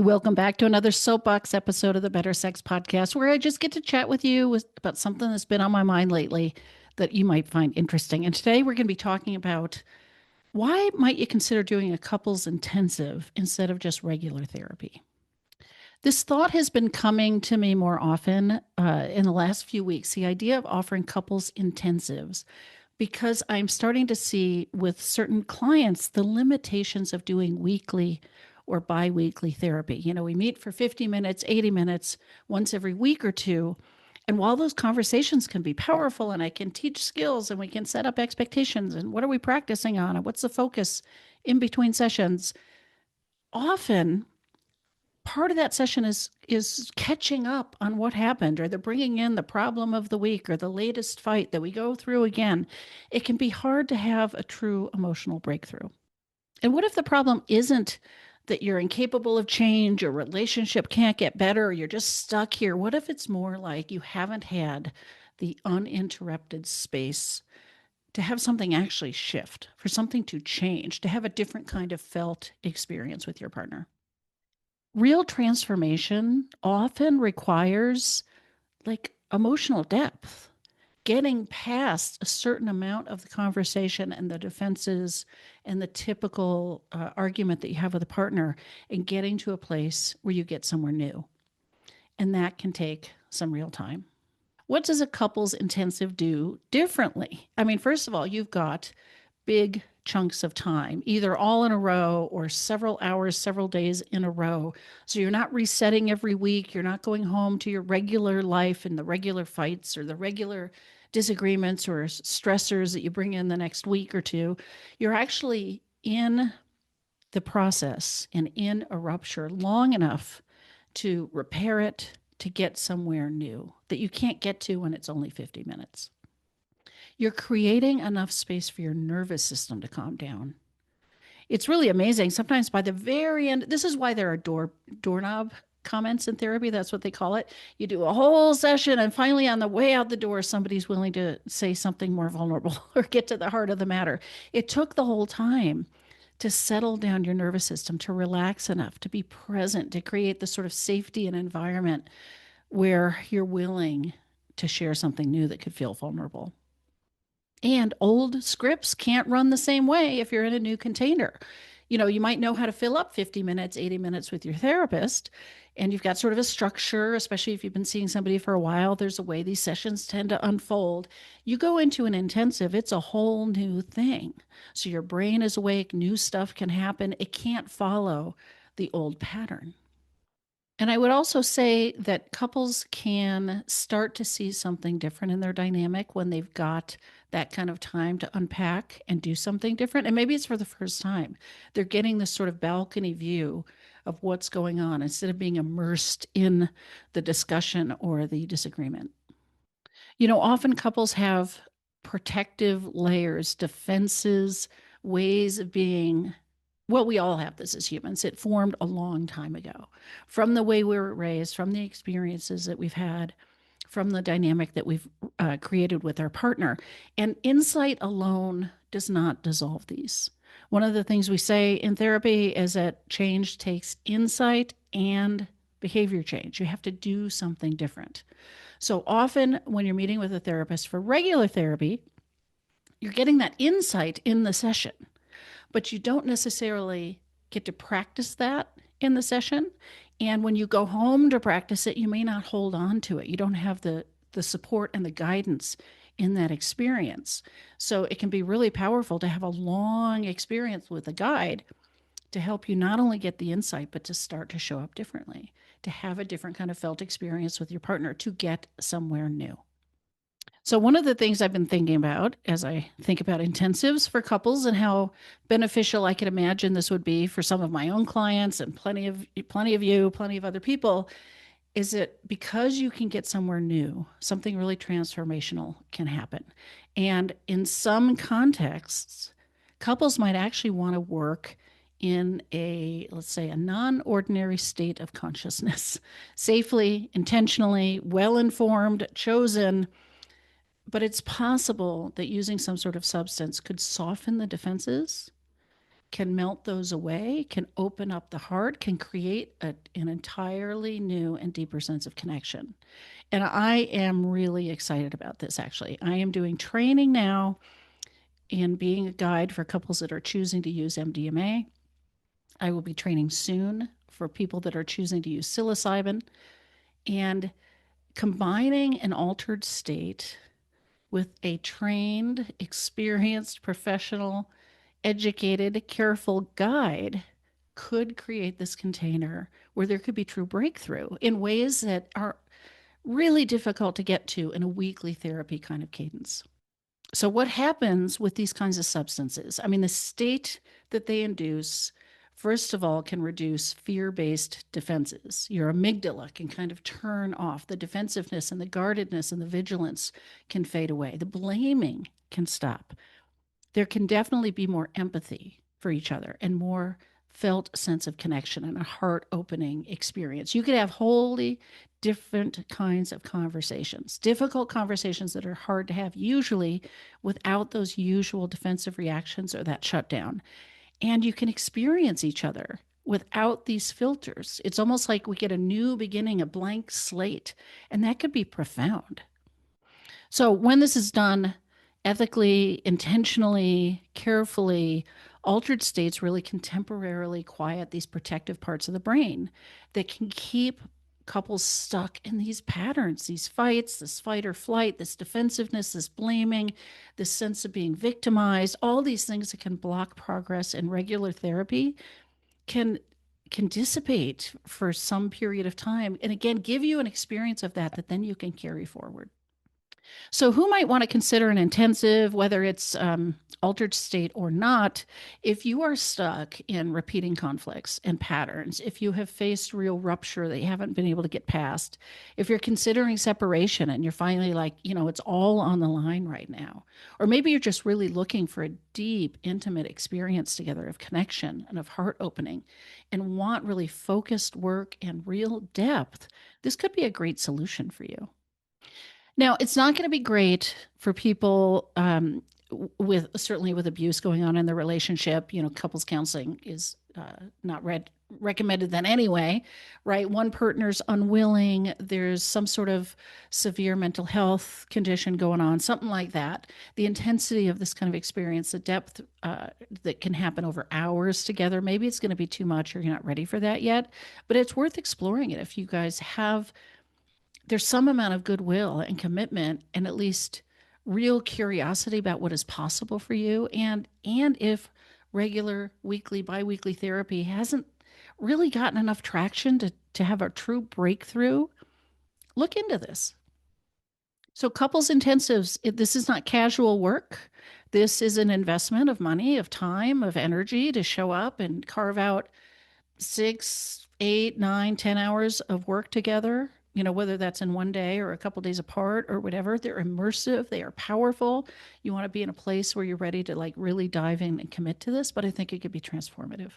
Welcome back to another soapbox episode of the Better Sex Podcast, where I just get to chat with you about something that's been on my mind lately that you might find interesting. And today we're going to be talking about why might you consider doing a couples intensive instead of just regular therapy? This thought has been coming to me more often in the last few weeks, the idea of offering couples intensives, because I'm starting to see with certain clients the limitations of doing weekly or biweekly therapy. We meet for 50 minutes, 80 minutes once every week or two. And while those conversations can be powerful and I can teach skills and we can set up expectations and what are we practicing on and what's the focus in between sessions, often part of that session is catching up on what happened, or they're bringing in the problem of the week or the latest fight that we go through again. It can be hard to have a true emotional breakthrough. And what if the problem isn't that you're incapable of change, your relationship can't get better, or you're just stuck here? What if it's more like you haven't had the uninterrupted space to have something actually shift, for something to change, to have a different kind of felt experience with your partner? Real transformation often requires like emotional depth, getting past a certain amount of the conversation and the defenses and the typical argument that you have with a partner, and getting to a place where you get somewhere new. And that can take some real time. What does a couples intensive do differently? I mean, first of all, you've got big chunks of time, either all in a row or several hours, several days in a row. So you're not resetting every week. You're not going home to your regular life and the regular fights or the regular disagreements or stressors that you bring in the next week or two. You're actually in the process and in a rupture long enough to repair it, to get somewhere new that you can't get to when it's only 50 minutes. You're creating enough space for your nervous system to calm down. It's really amazing. Sometimes by the very end, this is why there are doorknob comments in therapy. That's what they call it. You do a whole session, and finally, on the way out the door, somebody's willing to say something more vulnerable or get to the heart of the matter. It took the whole time to settle down your nervous system, to relax enough, to be present, to create the sort of safety and environment where you're willing to share something new that could feel vulnerable. And old scripts can't run the same way if you're in a new container. You might know how to fill up 50 minutes, 80 minutes with your therapist, and you've got sort of a structure, especially if you've been seeing somebody for a while. There's a way these sessions tend to unfold. You go into an intensive, it's a whole new thing. So your brain is awake, new stuff can happen. It can't follow the old pattern. And I would also say that couples can start to see something different in their dynamic when they've got that kind of time to unpack and do something different. And maybe it's for the first time. They're getting this sort of balcony view of what's going on instead of being immersed in the discussion or the disagreement. Often couples have protective layers, defenses, ways of being. Well, we all have this as humans. It formed a long time ago from the way we were raised, from the experiences that we've had, from the dynamic that we've created with our partner. And insight alone does not dissolve these. One of the things we say in therapy is that change takes insight and behavior change. You have to do something different. So often when you're meeting with a therapist for regular therapy, you're getting that insight in the session, but you don't necessarily get to practice that in the session. And when you go home to practice it, you may not hold on to it. You don't have the support and the guidance in that experience. So it can be really powerful to have a long experience with a guide to help you not only get the insight, but to start to show up differently, to have a different kind of felt experience with your partner, to get somewhere new. So one of the things I've been thinking about as I think about intensives for couples and how beneficial I can imagine this would be for some of my own clients and plenty of you, plenty of other people, is that because you can get somewhere new, something really transformational can happen. And in some contexts, couples might actually want to work in let's say, a non-ordinary state of consciousness, safely, intentionally, well-informed, chosen. But it's possible that using some sort of substance could soften the defenses can melt those away, can open up the heart, can create an entirely new and deeper sense of connection. And I am really excited about this, actually. I am doing training now in being a guide for couples that are choosing to use MDMA. I will be training soon for people that are choosing to use psilocybin. And combining an altered state with a trained, experienced, professional, educated, careful guide could create this container where there could be true breakthrough in ways that are really difficult to get to in a weekly therapy kind of cadence. So, what happens with these kinds of substances? I mean, the state that they induce, first of all, can reduce fear based defenses. Your amygdala can kind of turn off. The defensiveness and the guardedness and the vigilance can fade away. The blaming can stop. There can definitely be more empathy for each other and more felt sense of connection and a heart opening experience. You could have wholly different kinds of conversations, difficult conversations that are hard to have usually without those usual defensive reactions or that shutdown. And you can experience each other without these filters. It's almost like we get a new beginning, a blank slate, and that could be profound. So, when this is done ethically, intentionally, carefully, altered states really can temporarily quiet these protective parts of the brain that can keep couples stuck in these patterns, these fights, this fight or flight, this defensiveness, this blaming, this sense of being victimized. All these things that can block progress in regular therapy can dissipate for some period of time, and again give you an experience of that then you can carry forward. So, who might want to consider an intensive, whether it's altered state or not, if you are stuck in repeating conflicts and patterns, if you have faced real rupture that you haven't been able to get past, if you're considering separation and you're finally like, it's all on the line right now, or maybe you're just really looking for a deep, intimate experience together of connection and of heart opening and want really focused work and real depth, this could be a great solution for you. Now, it's not going to be great for people with certainly with abuse going on in the relationship. Couples counseling is not recommended then anyway, right? One partner's unwilling, there's some sort of severe mental health condition going on, something like that. The intensity of this kind of experience, the depth that can happen over hours together, maybe it's going to be too much or you're not ready for that yet, but it's worth exploring it if you guys have there's some amount of goodwill and commitment and at least real curiosity about what is possible for you, and if regular weekly biweekly therapy hasn't really gotten enough traction to have a true breakthrough, look into this. So couples intensives, this is not casual work. This is an investment of money, of time, of energy to show up and carve out 6, 8, 9, 10 hours of work together, whether that's in one day or a couple days apart or whatever. They're immersive, they are powerful. You want to be in a place where you're ready to like really dive in and commit to this, but I think it could be transformative.